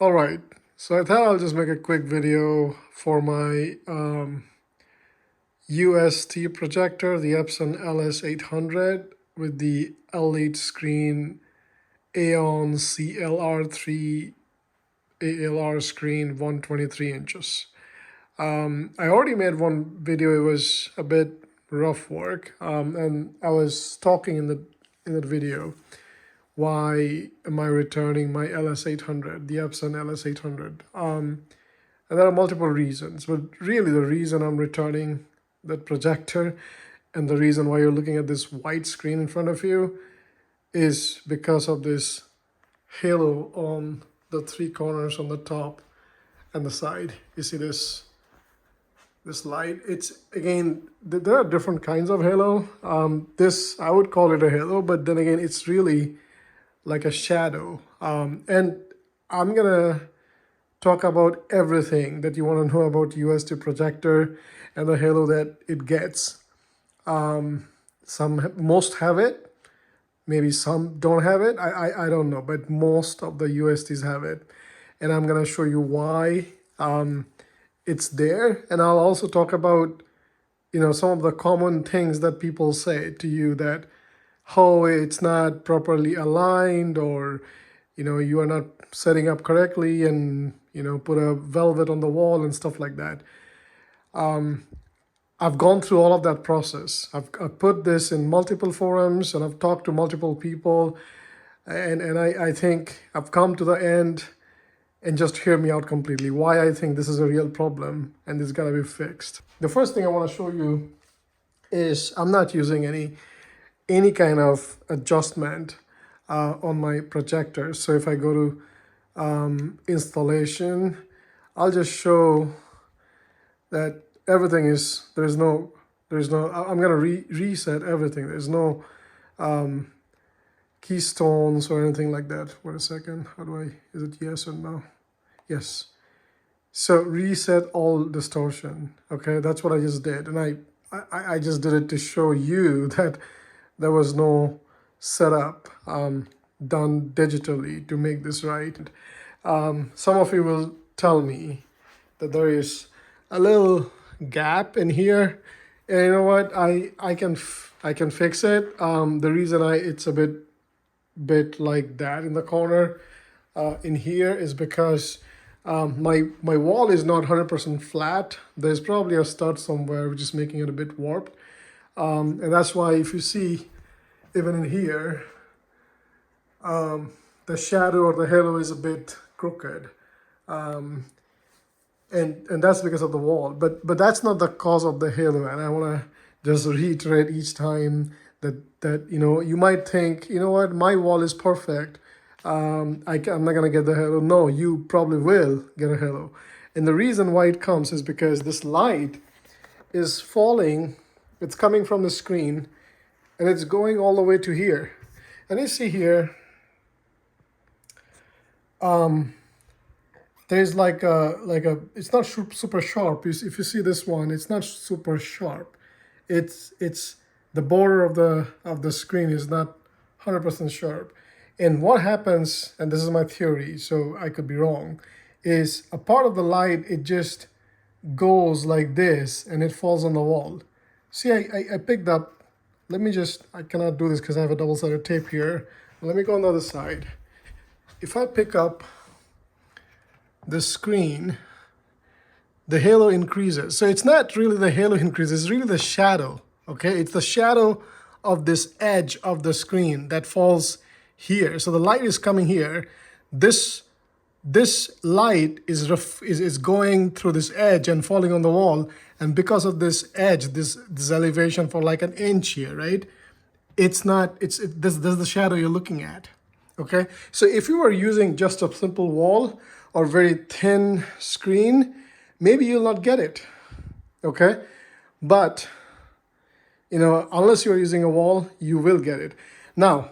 All right, so I thought I'll just make a quick video for my UST projector, the Epson LS800 with the L8 screen Aeon CLR3 ALR screen, 123 inches. I already made one video. It was a bit rough work, and I was talking in that video why am I returning my LS800, the Epson LS800. And there are multiple reasons, but really the reason I'm returning that projector and the reason why you're looking at this white screen in front of you is because of this halo on the three corners on the top and the side. You see this light? It's, again, there are different kinds of halo. This, I would call it a halo, but then again, it's really like a shadow. And I'm gonna talk about everything that you want to know about UST projector and the halo that it gets. Most have it, maybe some don't have it. I don't know, but most of the USTs have it, and I'm gonna show you why it's there. And I'll also talk about some of the common things that people say to you, that how it's not properly aligned, or you are not setting up correctly, and put a velvet on the wall and stuff like that. I've gone through all of that process. I've put this in multiple forums, and I've talked to multiple people, and I think I've come to the end. And just hear me out completely, why I think this is a real problem and it's gotta be fixed. The first thing I want to show you is I'm not using any kind of adjustment on my projector. So if I go to installation, I'll just show that everything is, I'm gonna reset everything. There's no keystones or anything like that. Wait a second, is it yes or no? Yes. So reset all distortion. Okay, that's what I just did. And I just did it to show you that there was no setup done digitally to make this right. Some of you will tell me that there is a little gap in here, and you know what, I can fix it. The reason it's a bit like that in the corner in here is because my wall is not 100% flat. There's probably a stud somewhere which is making it a bit warped, and that's why if you see even in here the shadow or the halo is a bit crooked, and that's because of the wall, but that's not the cause of the halo. And I want to just reiterate each time that you might think, what, my wall is perfect, I'm not gonna get the halo. No, you probably will get a halo. And the reason why it comes is because this light is falling, it's coming from the screen, and it's going all the way to here. And you see here, there's like a it's not super sharp. If you see this one, it's not super sharp. It's the border of the screen is not 100% sharp. And what happens, and this is my theory, so I could be wrong, is a part of the light, it just goes like this and it falls on the wall. See, I picked up, I cannot do this because I have a double-sided tape here. Let me go on the other side. If I pick up the screen, the halo increases. So it's not really the halo increases, it's really the shadow, okay? It's the shadow of this edge of the screen that falls here. So the light is coming here. This light is going through this edge and falling on the wall. And because of this edge, this elevation for like an inch here, right? This is the shadow you're looking at, okay? So if you were using just a simple wall or very thin screen, maybe you'll not get it, okay? But, unless you're using a wall, you will get it. Now,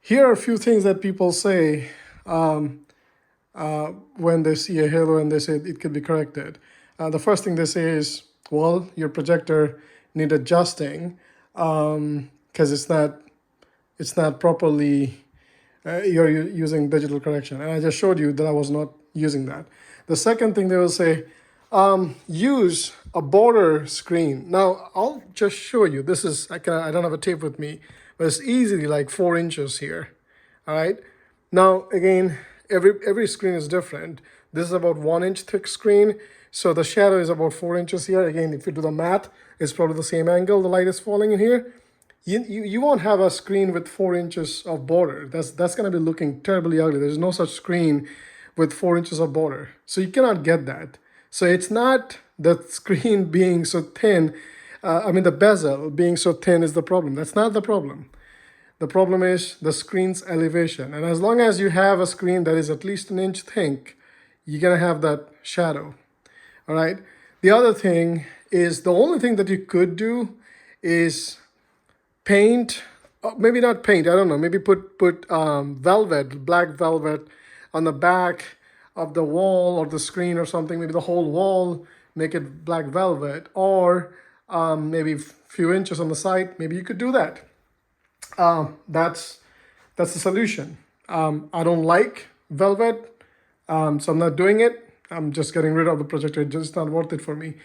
here are a few things that people say when they see a halo and they say it could be corrected. The first thing they say is, well, your projector need adjusting because it's not properly you're using digital correction. And I just showed you that I was not using that. The second thing they will say, use a border screen. Now, I'll just show you. This is, I don't have a tape with me, but it's easily like 4 inches here. All right. Now, again, every screen is different. This is about 1 inch thick screen. So the shadow is about 4 inches here. Again, if you do the math, it's probably the same angle. The light is falling in here. You won't have a screen with 4 inches of border. That's going to be looking terribly ugly. There's no such screen with 4 inches of border. So you cannot get that. So it's not the screen being so thin. The bezel being so thin is the problem. That's not the problem. The problem is the screen's elevation. And as long as you have a screen that is at least 1 inch thick, you're going to have that shadow. All right. The other thing is, the only thing that you could do is paint, maybe not paint, I don't know, maybe put velvet, black velvet on the back of the wall or the screen or something, maybe the whole wall, make it black velvet, or maybe a few inches on the side. Maybe you could do that. That's the solution. I don't like velvet, so I'm not doing it. I'm just getting rid of the projector. It's just not worth it for me.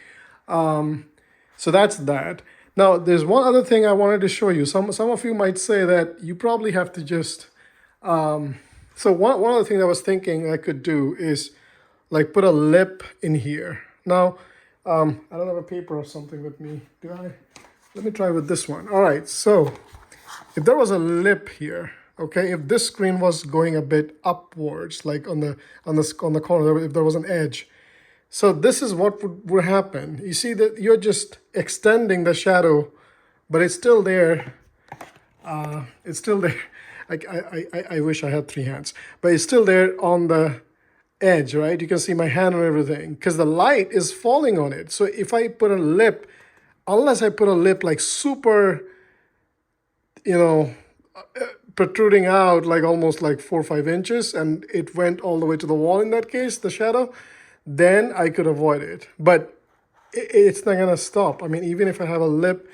So that's that. Now, there's one other thing I wanted to show you. Some of you might say that you probably have to just... so one other thing I was thinking I could do is like put a lip in here. Now, I don't have a paper or something with me. Do I? Let me try with this one. All right, so if there was a lip here, okay, if this screen was going a bit upwards, like on the corner, if there was an edge, so this is what would happen. You see that you're just extending the shadow, but it's still there. It's still there. I wish I had 3 hands, but it's still there on the edge, right? You can see my hand and everything because the light is falling on it. So if I put a lip, unless I put a lip like super, protruding out like almost like 4 or 5 inches, and it went all the way to the wall in that case, the shadow, then I could avoid it. But it's not gonna stop. I mean, even if I have a lip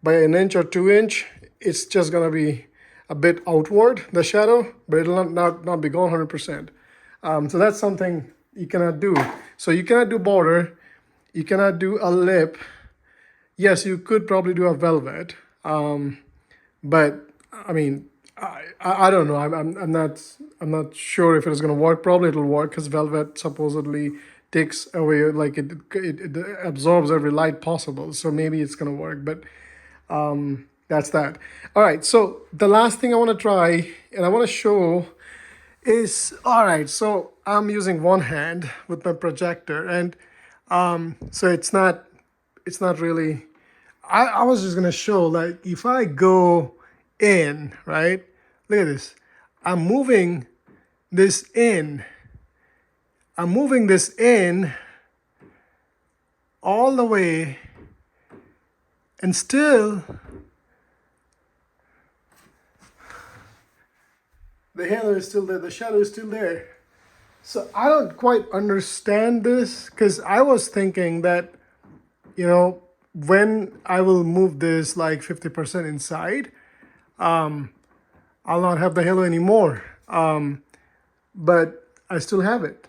by 1 inch or 2 inch, it's just gonna be a bit outward, the shadow, but it'll not be gone 100%. So that's something you cannot do. So you cannot do border, you cannot do a lip. Yes, you could probably do a velvet, but I mean, I don't know. I'm not sure if it's gonna work. Probably it'll work because velvet supposedly takes away, like it absorbs every light possible. So maybe it's gonna work, but that's that. All right, so the last thing I want to try and I want to show is, all right, so I'm using one hand with my projector, and so it's not really, I was just gonna show, like, if I go in, right, look at this, I'm moving this in all the way, and still the halo is still there, the shadow is still there. So I don't quite understand this, because I was thinking that, when I will move this like 50% inside, I'll not have the halo anymore. But I still have it.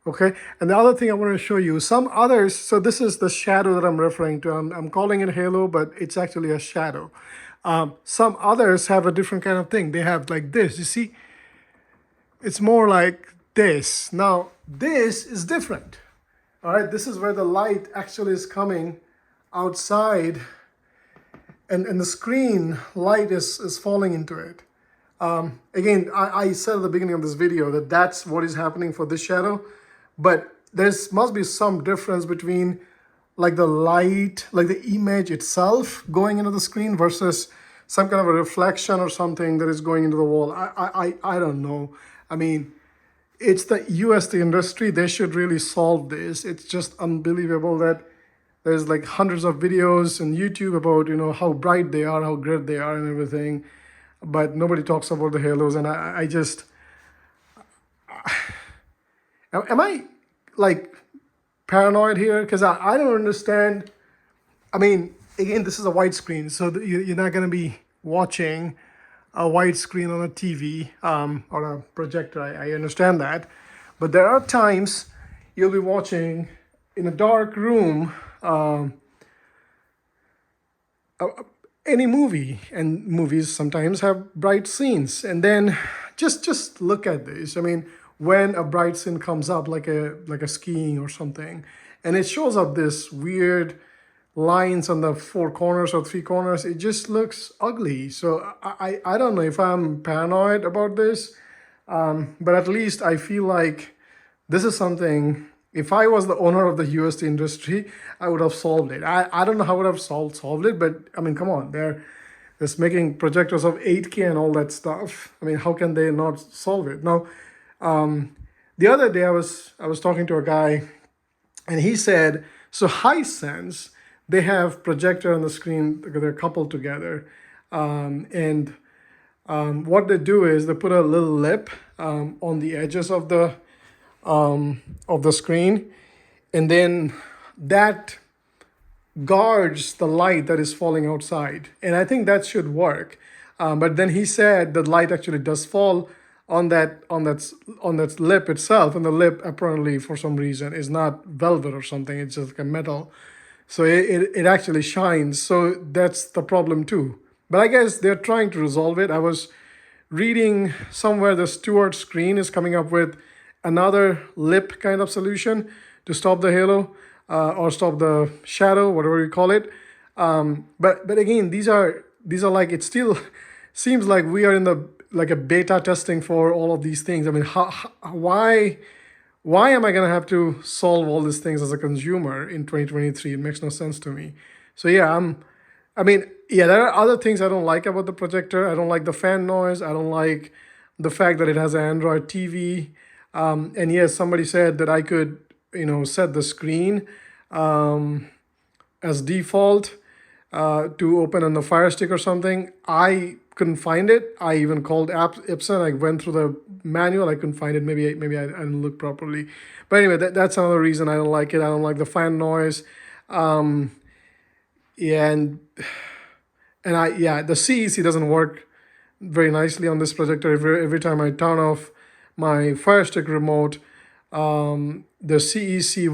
Okay, and the other thing I want to show you, some others, so this is the shadow that I'm referring to. I'm calling it halo, but it's actually a shadow. Some others have a different kind of thing. They have like this, you see, it's more like this. Now, this is different. All right, this is where the light actually is coming outside, and the screen light is falling into it. Again, I said at the beginning of this video that that's what is happening for this shadow, but there must be some difference between like the light, like the image itself going into the screen versus some kind of a reflection or something that is going into the wall. I don't know. I mean, it's the UST industry. They should really solve this. It's just unbelievable that there's like hundreds of videos on YouTube about, how bright they are, how great they are and everything. But nobody talks about the halos. And I just, am I like paranoid here? Because I don't understand. I mean, again, this is a widescreen, so you're not going to be watching a wide screen on a TV or a projector. I understand that. But there are times you'll be watching in a dark room any movie, and movies sometimes have bright scenes. And then just look at this. I mean, when a bright scene comes up, like a skiing or something, and it shows up this weird lines on the four corners or three corners, it just looks ugly. So I don't know if I'm paranoid about this, but at least I feel like this is something, if I was the owner of the UST industry, I would have solved it. I don't know how I would have solved it, but I mean, come on, they're just making projectors of 8K and all that stuff. I mean, how can they not solve it? Now, the other day I was talking to a guy, and he said, so Hisense, they have projector on the screen, they're coupled together, and what they do is they put a little lip on the edges of the screen, and then that guards the light that is falling outside. And I think that should work. But then he said the light actually does fall on that lip itself, and the lip apparently for some reason is not velvet or something. It's just like a metal, so it actually shines. So that's the problem too. But I guess they're trying to resolve it. I was reading somewhere the Stewart screen is coming up with another lip kind of solution to stop the halo or stop the shadow, whatever you call it. But again, these are like, it still seems like we are in the like a beta testing for all of these things. I mean, why am I gonna have to solve all these things as a consumer in 2023? It makes no sense to me. So yeah, I mean, yeah, there are other things I don't like about the projector. I don't like the fan noise. I don't like the fact that it has an Android TV. And yes, somebody said that I could, set the screen as default to open on the Fire Stick or something. I couldn't find it. I even called Epson. I went through the manual. I couldn't find it. Maybe I didn't look properly. But anyway, that's another reason I don't like it. I don't like the fan noise. Yeah, the CEC doesn't work very nicely on this projector. Every time I turn off my Fire Stick remote, the CEC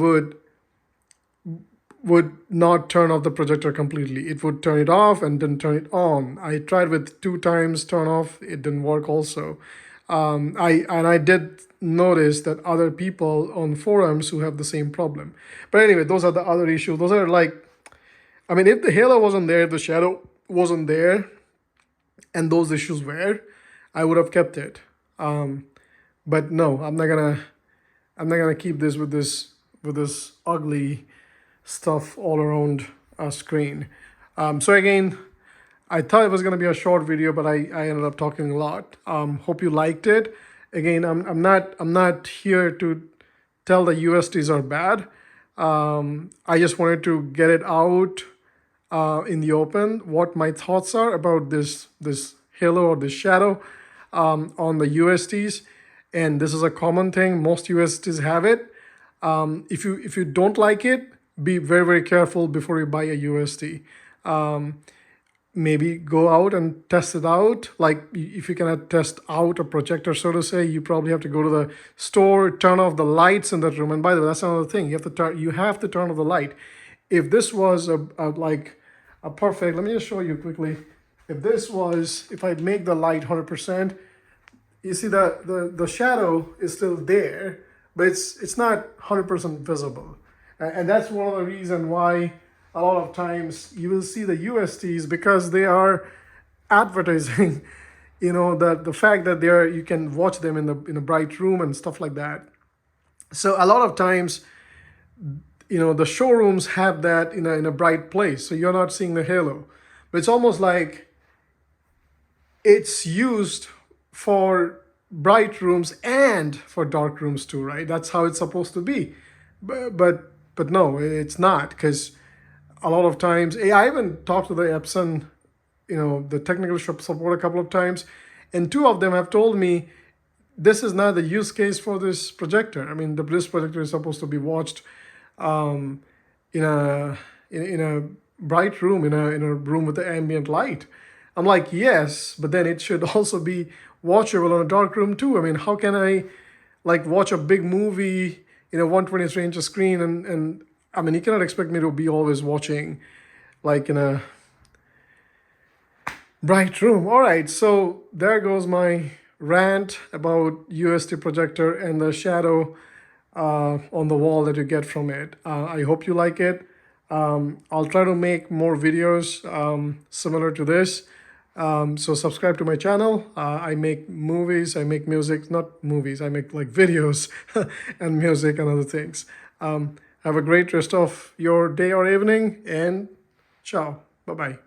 would not turn off the projector completely. It would turn it off and then turn it on. I tried with 2 times turn off. It didn't work also. I did notice that other people on forums who have the same problem. But anyway, those are the other issues. Those are like, I mean, if the halo wasn't there, if the shadow wasn't there, and those issues were, I would have kept it. But no, I'm not gonna keep this with this ugly stuff all around our screen. So again, I thought it was gonna be a short video, but I ended up talking a lot. Hope you liked it. Again, I'm not here to tell the USTs are bad. I just wanted to get it out in the open what my thoughts are about this halo or this shadow on the USTs. And this is a common thing. Most USTs have it. If you don't like it, be very, very careful before you buy a UST. Maybe go out and test it out. Like if you cannot test out a projector, so to say, you probably have to go to the store, turn off the lights in that room. And by the way, that's another thing. You have to turn off the light. If this was a perfect, let me just show you quickly. If I make the light 100%, you see the shadow is still there, but it's not 100% visible. And that's one of the reasons why a lot of times you will see the USTs, because they are advertising, the fact that you can watch them in a bright room and stuff like that. So a lot of times, the showrooms have that in a bright place, so you're not seeing the halo. But it's almost like it's used for bright rooms and for dark rooms too, right? That's how it's supposed to be. But no, it's not, because a lot of times, I even talked to the Epson, the technical support a couple of times, and 2 of them have told me this is not the use case for this projector. I mean, this projector is supposed to be watched in a bright room, in a room with the ambient light. I'm like, yes, but then it should also be watchable in a dark room too. I mean, how can I like watch a big movie in a 123-inch screen and I mean, you cannot expect me to be always watching like in a bright room. All right, so there goes my rant about UST projector and the shadow on the wall that you get from it. I hope you like it. I'll try to make more videos similar to this. So subscribe to my channel. I make movies, I make music, not movies, I make like videos and music and other things. Have a great rest of your day or evening, and ciao. Bye-bye.